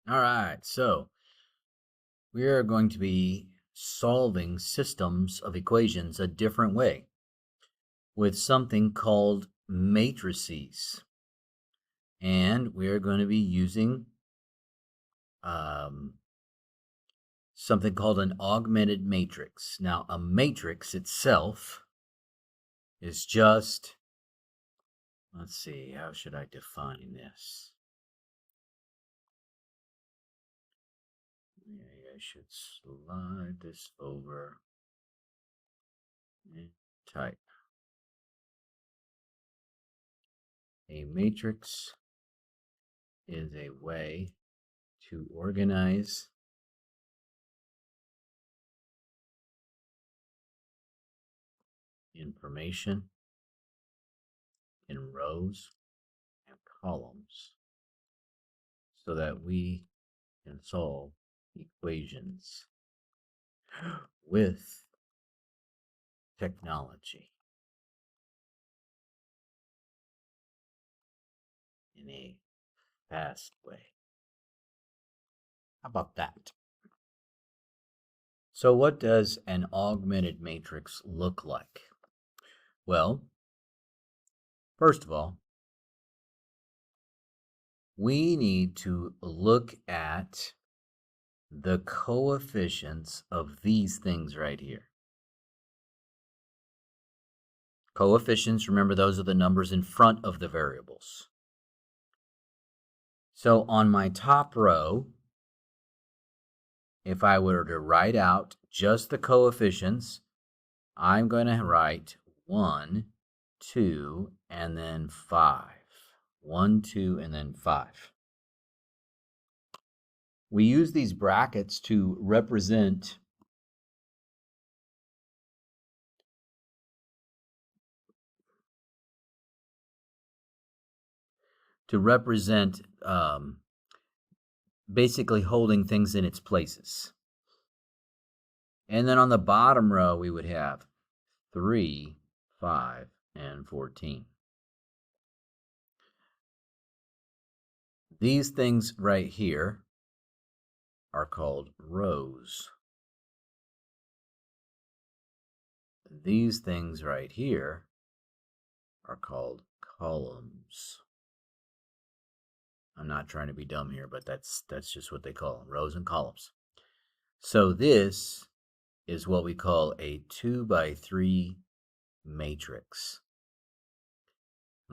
All right, so we are going to be solving systems of equations a different way with something called matrices. And we are going to be using something called an augmented matrix. Now, a matrix itself is just, let's see, how should I define this? Maybe I should slide this over and type. A matrix is a way to organize information in rows and columns so that we can solve equations with technology in a fast way. How about that? So what does an augmented matrix look like? Well, first of all, we need to look at the coefficients of these things right here. Coefficients, remember, those are the numbers in front of the variables. So on my top row, if I were to write out just the coefficients, I'm going to write 1, 2, and then 5. 1, 2, and then 5. We use these brackets to represent basically holding things in its places. And then on the bottom row, we would have 3, 5, and 14. These things right here are called rows. These things right here are called columns. I'm not trying to be dumb here, but that's just what they call them, rows and columns. So this is what we call a 2 by 3 matrix.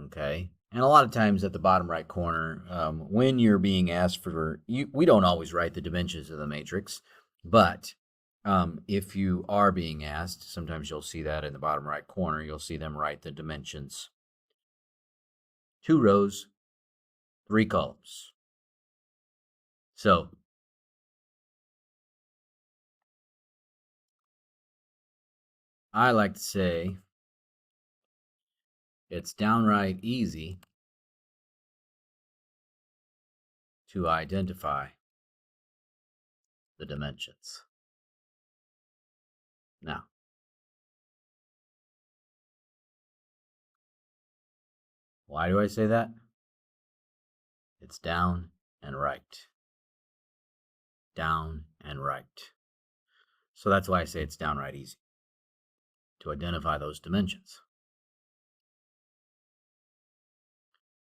Okay? And a lot of times at the bottom right corner, when you're being asked for, we don't always write the dimensions of the matrix, but if you are being asked, sometimes you'll see that in the bottom right corner, you'll see them write the dimensions. 2 rows, 3 columns. So I like to say it's downright easy to identify the dimensions. Now, why do I say that? It's down and right. Down and right. So that's why I say it's downright easy to identify those dimensions.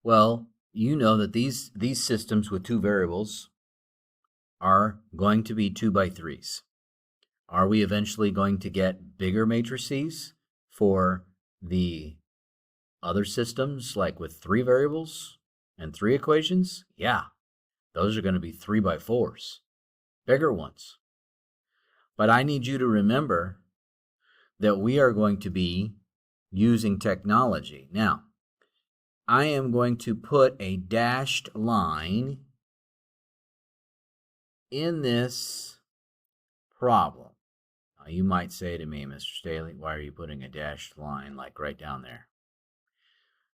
Well, you know that these systems with 2 variables are going to be 2 by 3s. Are we eventually going to get bigger matrices for the other systems, like with 3 variables and 3 equations? Yeah, those are going to be 3 by 4s, bigger ones. But I need you to remember that we are going to be using technology. Now, I am going to put a dashed line in this problem. Now, you might say to me, Mr. Stailey, why are you putting a dashed line like right down there?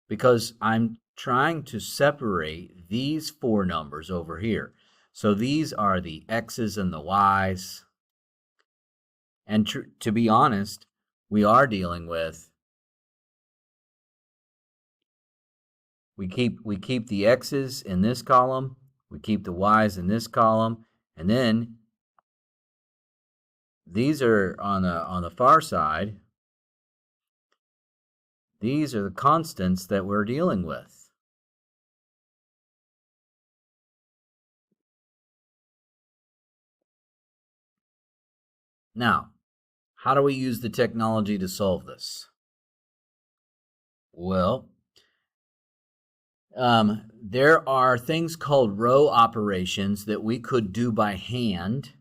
Because I'm trying to separate these 4 numbers over here. So these are the x's and the y's. And to be honest, we are dealing with, we keep the x's in this column, We keep the y's in this column, and then these are on the far side. These are the constants that we're dealing with. Now, how do we use the technology to solve this? Well, there are things called row operations that we could do by hand.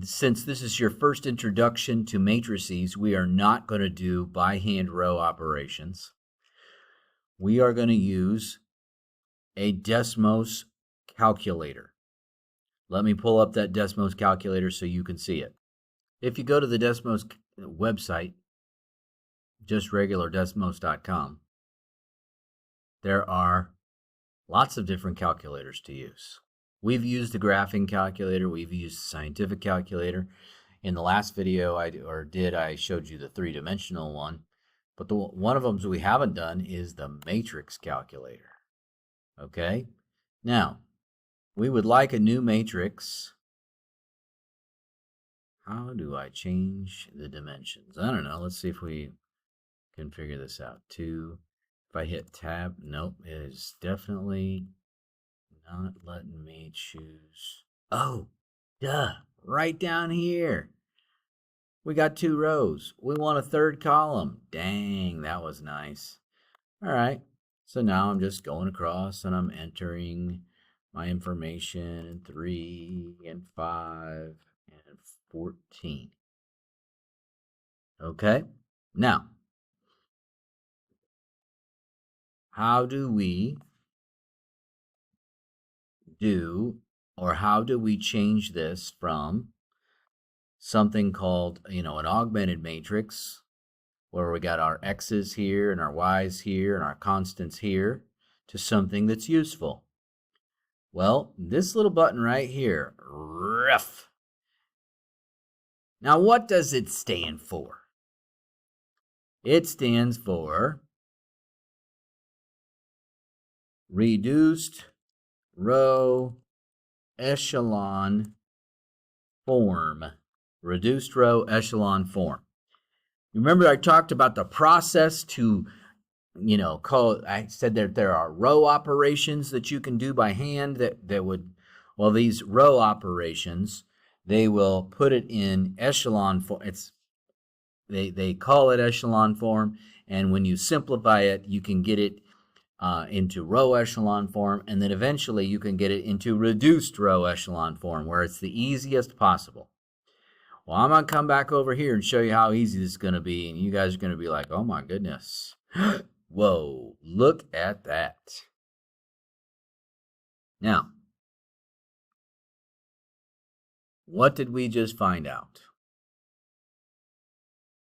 Since this is your first introduction to matrices, we are not going to do by hand row operations. We are going to use a Desmos calculator. Let me pull up that Desmos calculator so you can see it. If you go to the Desmos website, just regular Desmos.com, there are lots of different calculators to use. We've used the graphing calculator. We've used the scientific calculator. In the last video I showed you the three-dimensional one. But one of them we haven't done is the matrix calculator. Okay? Now, we would like a new matrix. How do I change the dimensions? I don't know. Let's see if we can figure this out. If I hit tab, nope, it is definitely not letting me choose. Oh, duh, right down here. We got 2 rows. We want a third column. Dang, that was nice. All right, so now I'm just going across and I'm entering my information in 3 and 5 and 14. Okay, now, how do we change this from something called, an augmented matrix, where we got our x's here and our y's here and our constants here, to something that's useful? Well, this little button right here, ref. Now, what does it stand for? It stands for reduced row echelon form. Reduced row echelon form. Remember I talked about the process to, I said that there are row operations that you can do by hand that would, well, these row operations, they will put it in echelon form. They call it echelon form, and when you simplify it, you can get it into row echelon form, and then eventually you can get it into reduced row echelon form, where it's the easiest possible. Well, I'm going to come back over here and show you how easy this is going to be, and you guys are going to be like, oh my goodness. Whoa, look at that. Now, what did we just find out?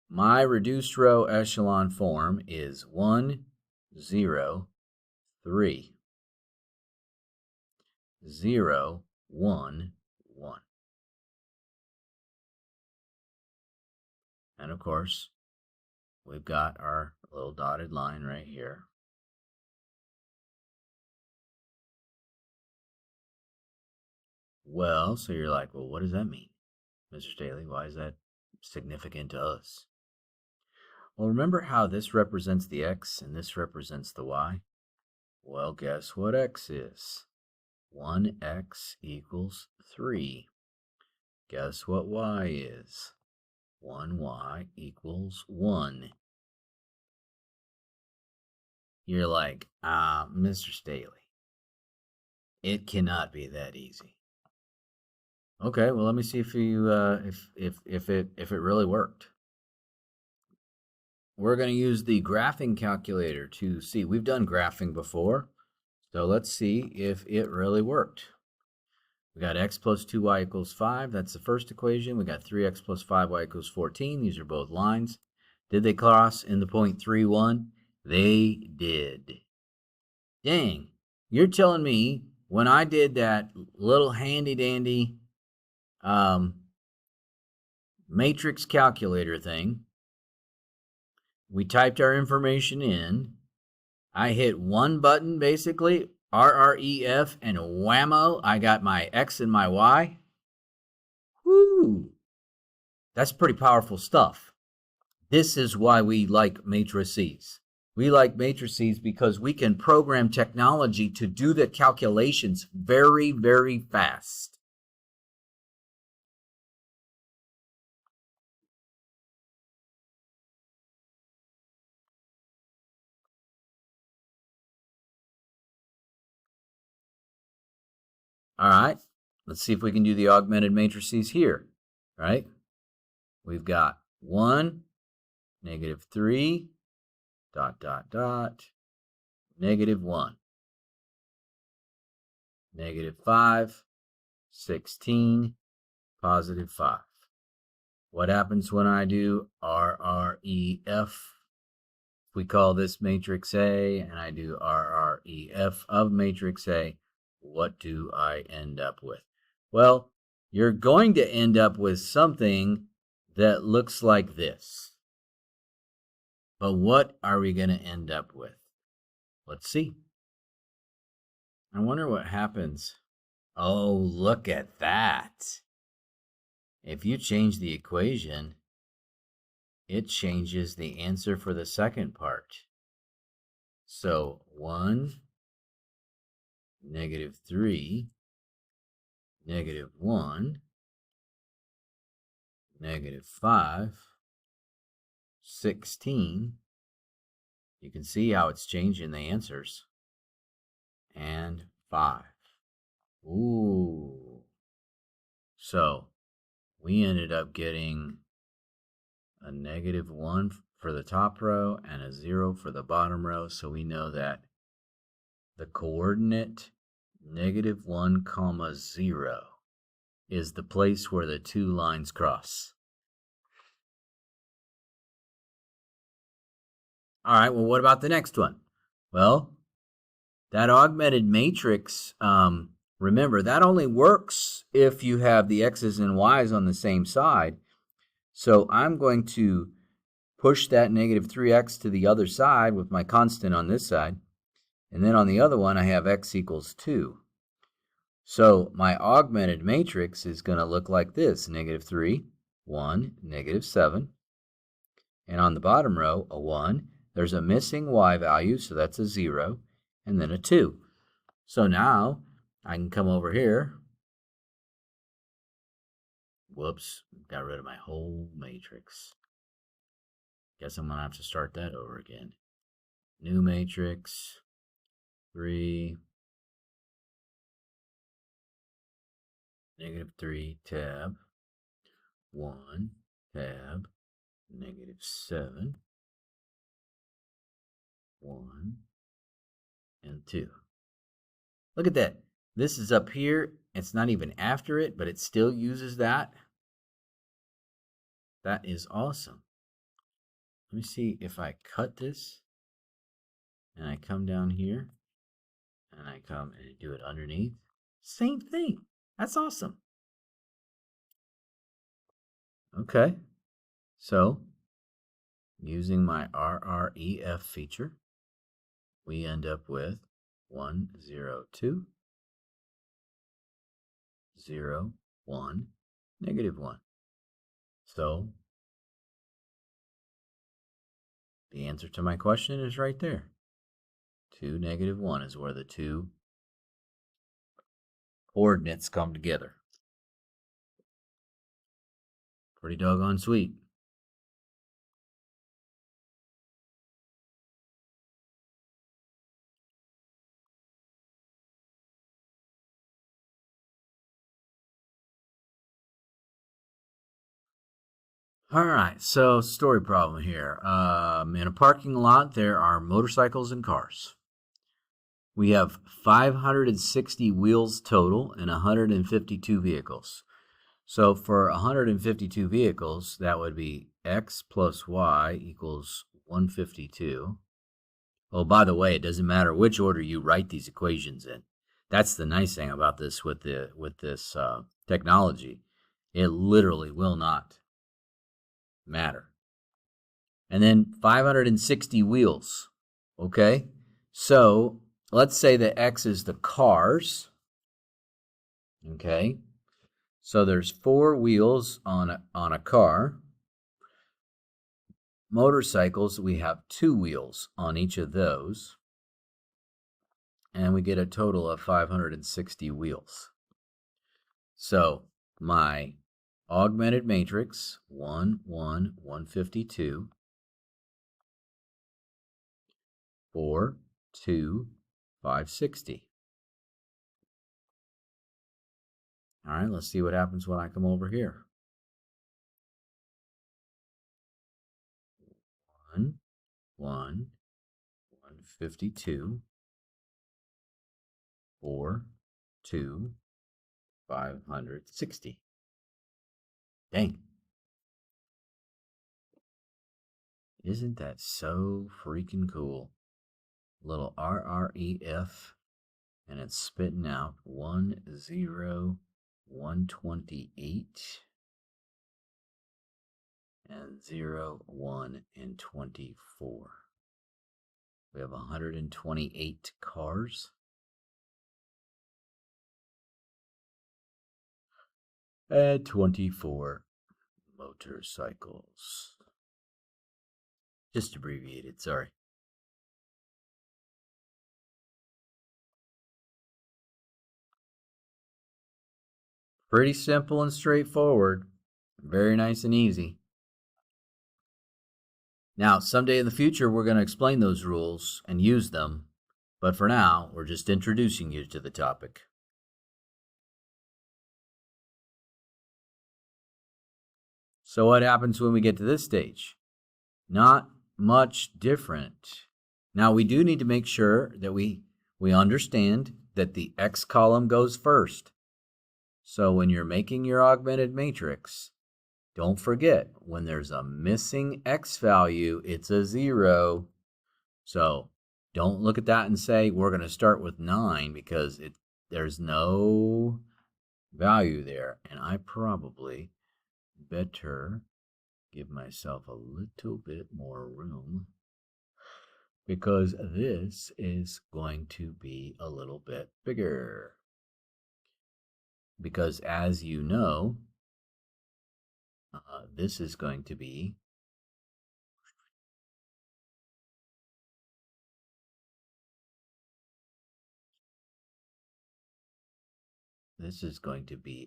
My reduced row echelon form is 1, 0, 3, 0, 1, 1. And of course, we've got our little dotted line right here. Well, so you're like, well, what does that mean, Mr. Stailey? Why is that significant to us? Well, remember how this represents the x and this represents the y? Well, guess what x is? 1x equals 3. Guess what y is? 1y equals 1. You're like, Mr. Stailey, it cannot be that easy. Okay, well, let me see if you if it really worked. We're going to use the graphing calculator to see. We've done graphing before, so let's see if it really worked. We got x plus 2y equals 5. That's the first equation. We got 3x plus 5y equals 14. These are both lines. Did they cross in the point 3, 1? They did. Dang, you're telling me when I did that little handy-dandy matrix calculator thing, we typed our information in, I hit one button basically, RREF, and whammo, I got my X and my Y. Woo! That's pretty powerful stuff. This is why we like matrices. We like matrices because we can program technology to do the calculations very, very fast. All right, let's see if we can do the augmented matrices here, right? We've got 1, -3, ... -1, -5, 16, +5. What happens when I do RREF? We call this matrix A, and I do RREF of matrix A. What do I end up with? Well, you're going to end up with something that looks like this. But what are we going to end up with? Let's see. I wonder what happens. Oh, look at that. If you change the equation, it changes the answer for the second part. So 1, -3, -1, -5, 16. You can see how it's changing the answers. And 5. Ooh. So we ended up getting a -1 for the top row and a 0 for the bottom row. So we know that the coordinate -1, 0 is the place where the two lines cross. All right, well, what about the next one? Well, that augmented matrix, remember, that only works if you have the x's and y's on the same side. So I'm going to push that -3x to the other side with my constant on this side. And then on the other one, I have x equals 2. So my augmented matrix is going to look like this: -3, 1, -7. And on the bottom row, a 1. There's a missing y value, so that's a 0, and then a 2. So now I can come over here. Whoops, got rid of my whole matrix. Guess I'm going to have to start that over again. New matrix, 3, -3, tab, 1, tab, -7, 1, and 2. Look at that. This is up here. It's not even after it, but it still uses that. That is awesome. Let me see if I cut this and I come down here and I come and do it underneath. Same thing. That's awesome. Okay. So using my RREF feature, we end up with 1, 0, 2, 0, 1, -1. So the answer to my question is right there. 2, -1 is where the two coordinates come together. Pretty doggone sweet. All right, so story problem here. In a parking lot, there are motorcycles and cars. We have 560 wheels total and 152 vehicles. So for 152 vehicles, that would be x plus y equals 152. Oh, by the way, it doesn't matter which order you write these equations in. That's the nice thing about this with this technology. It literally will not matter. And then 560 wheels. Okay, so let's say that X is the cars. Okay, so there's 4 wheels on a car. Motorcycles, we have 2 wheels on each of those. And we get a total of 560 wheels. So my augmented matrix, 1, 1, 152, 4, 2, 560. All right, let's see what happens when I come over here. 1, 1, 152, 4, 2, 560. Dang. Isn't that so freaking cool? Little RREF, and it's spitting out 1, 0, 128, and 0, 1, and 24. We have 128 cars. And 24 motorcycles. Just abbreviated, sorry. Pretty simple and straightforward. Very nice and easy. Now, someday in the future, we're going to explain those rules and use them. But for now, we're just introducing you to the topic. So what happens when we get to this stage? Not much different. Now, we do need to make sure that we understand that the X column goes first. So when you're making your augmented matrix, don't forget, when there's a missing X value, it's a 0. So don't look at that and say, we're going to start with 9 because there's no value there. And I probably better give myself a little bit more room because this is going to be a little bit bigger. Because as you know, this is going to be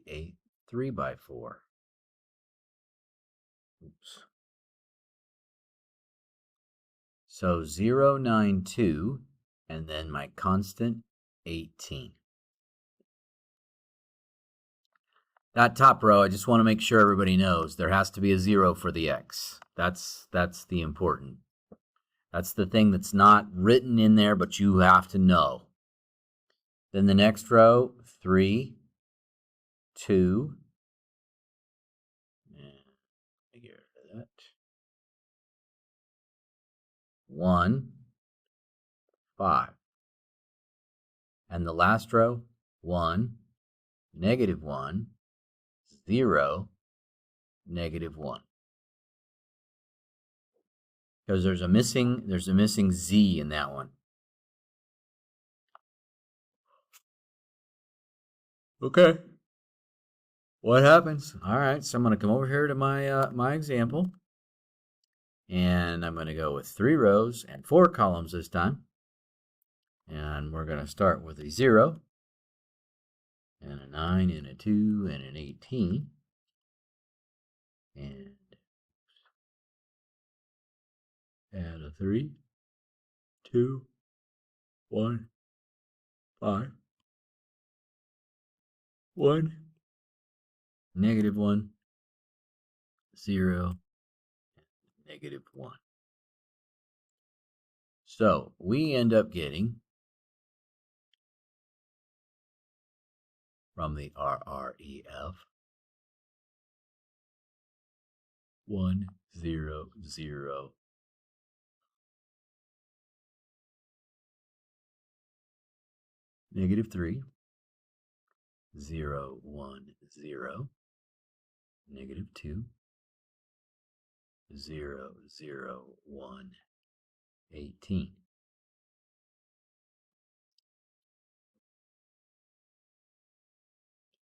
a 3 by 4. Oops. So 0, 9, 2, and then my constant 18. That top row, I just want to make sure everybody knows there has to be a 0 for the X. That's the important. That's the thing that's not written in there, but you have to know. Then the next row, 3, 2, and get rid of that. 1, 5. And the last row, 1, negative 1, 0, negative 1. Because there's a missing Z in that one. Okay. What happens? All right, so I'm going to come over here to my my example. And I'm going to go with 3 rows and 4 columns this time. And we're going to start with a 0, and a 9, and a 2, and an 18. And add a 3, 2, 1, 5, 1, negative 1, 0, negative 1. So we end up getting from the RREF 1, 0, 0, negative 3, 0, 1, 0, negative 2, 0, 0, 1, 18.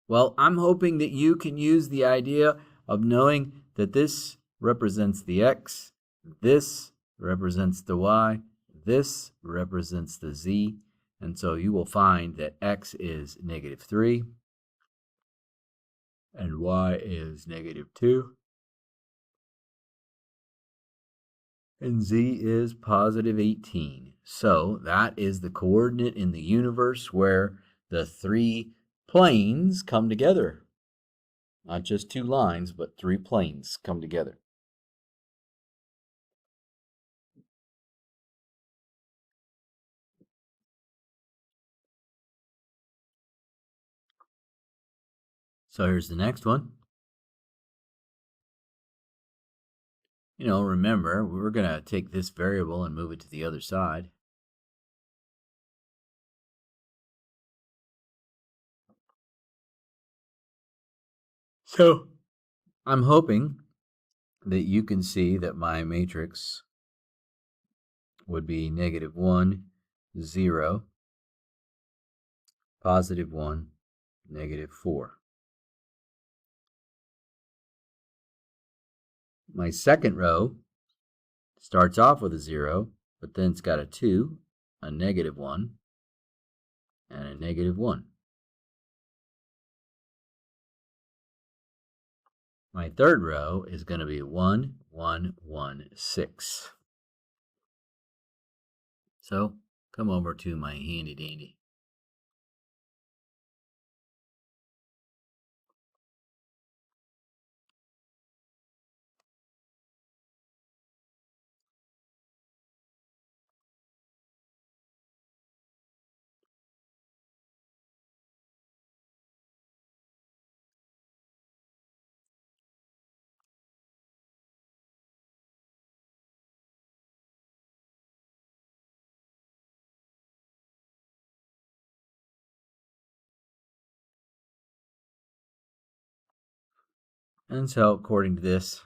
Well, I'm hoping that you can use the idea of knowing that this represents the x, this represents the y, this represents the z, and so you will find that x is -3 and y is -2 and z is +18. So that is the coordinate in the universe where the three planes come together. Not just two lines, but three planes come together. So here's the next one. Remember, we're going to take this variable and move it to the other side. So I'm hoping that you can see that my matrix would be -1, 0, +1, -4. My second row starts off with a 0, but then it's got a 2, a -1, and a -1. My third row is going to be 1, 1, 1, 6. So come over to my handy dandy. And so according to this,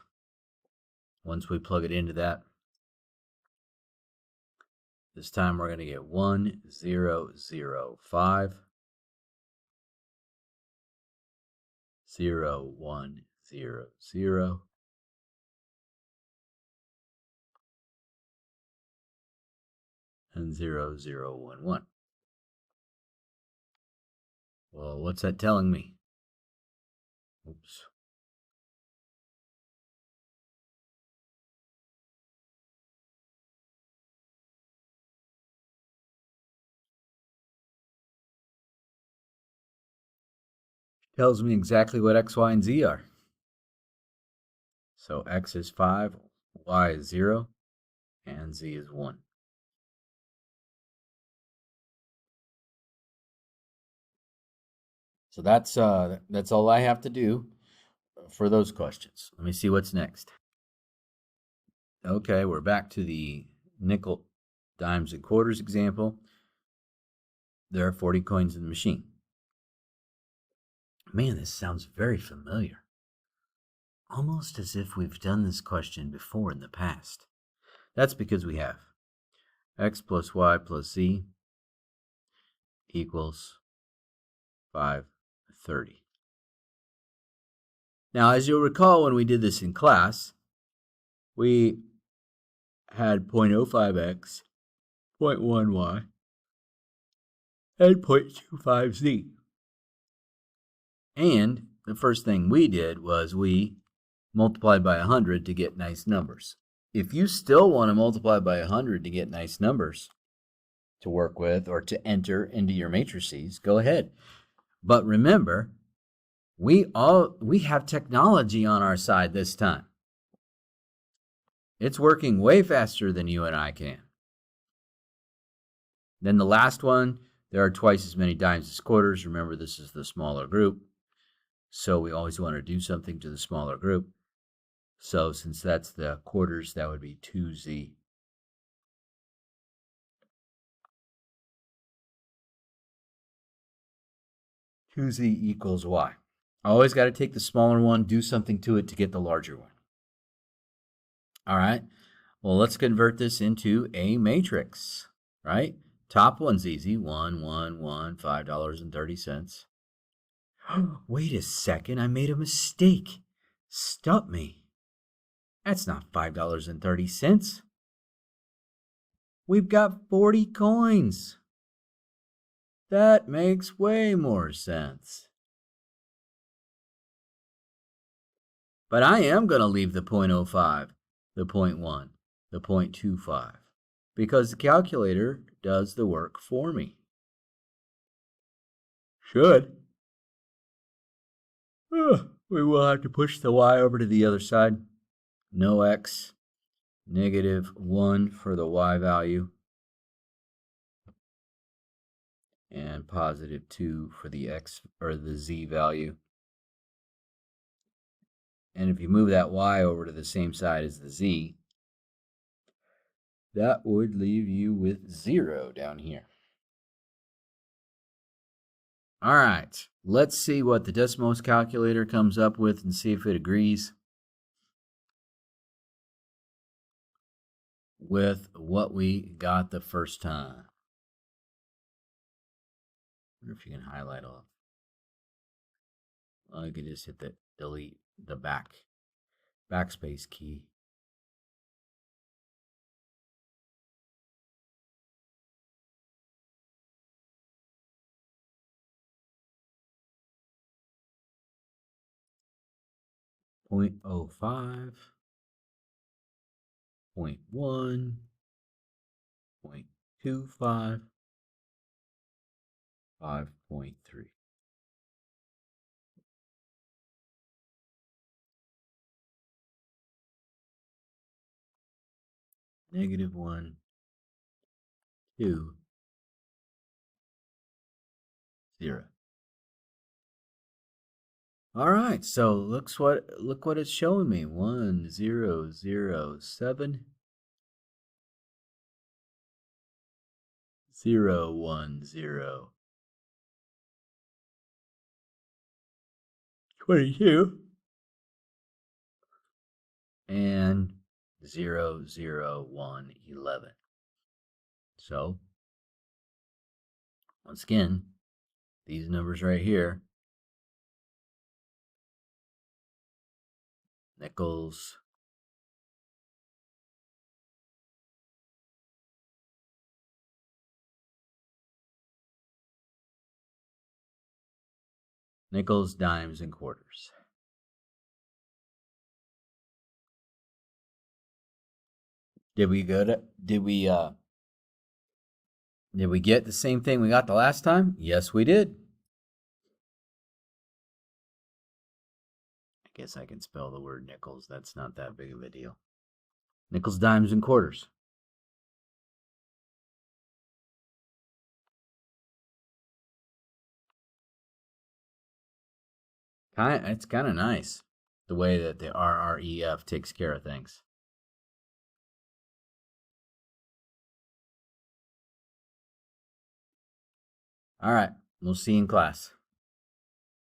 once we plug it into that, this time we're going to get 1, 0, 0, 5, 0, 1, 0, 0, and 0, 0, 1, 1. Well, what's that telling me? Oops. Tells me exactly what x, y, and z are. So x is 5, y is 0, and z is 1. So that's all I have to do for those questions. Let me see what's next. Okay, we're back to the nickel, dimes, and quarters example. There are 40 coins in the machine. Man, this sounds very familiar. Almost as if we've done this question before in the past. That's because we have x plus y plus z equals 530. Now, as you'll recall, when we did this in class, we had 0.05x, 0.1y, and 0.25z. And the first thing we did was we multiplied by 100 to get nice numbers. If you still want to multiply by 100 to get nice numbers to work with or to enter into your matrices, go ahead. But remember, we have technology on our side this time. It's working way faster than you and I can. Then the last one, there are twice as many dimes as quarters. Remember, this is the smaller group. So we always want to do something to the smaller group. So since that's the quarters, that would be 2z. Z equals y. Always got to take the smaller one, do something to it to get the larger one. All right. Well, let's convert this into a matrix, right? Top one's easy. 1, 1, 1, $5.30. Wait a second, I made a mistake. Stop me. That's not $5.30. We've got 40 coins. That makes way more sense. But I am going to leave the 0.05, the 0.1, the 0.25, because the calculator does the work for me. Should. We will have to push the y over to the other side. No x, -1 for the y value, and +2 for the x or the z value. And if you move that y over to the same side as the z, that would leave you with 0 down here. All right, let's see what the Desmos calculator comes up with and see if it agrees with what we got the first time. I wonder if you can highlight off. Well, you can just hit the delete, the backspace key. .05, 0.1, 0.25, 5.3. -1, 2, 0. All right, so look what it's showing me. 1, 0, 0, 7, 0, 1, 0, 22, and 0, 0, 1, 11. So once again, these numbers right here, nickels, nickels, dimes, and quarters. Did we get the same thing we got the last time? Yes, we did. I guess I can spell the word nickels. That's not that big of a deal. Nickels, dimes, and quarters. It's kind of nice the way that the RREF takes care of things. All right, we'll see you in class.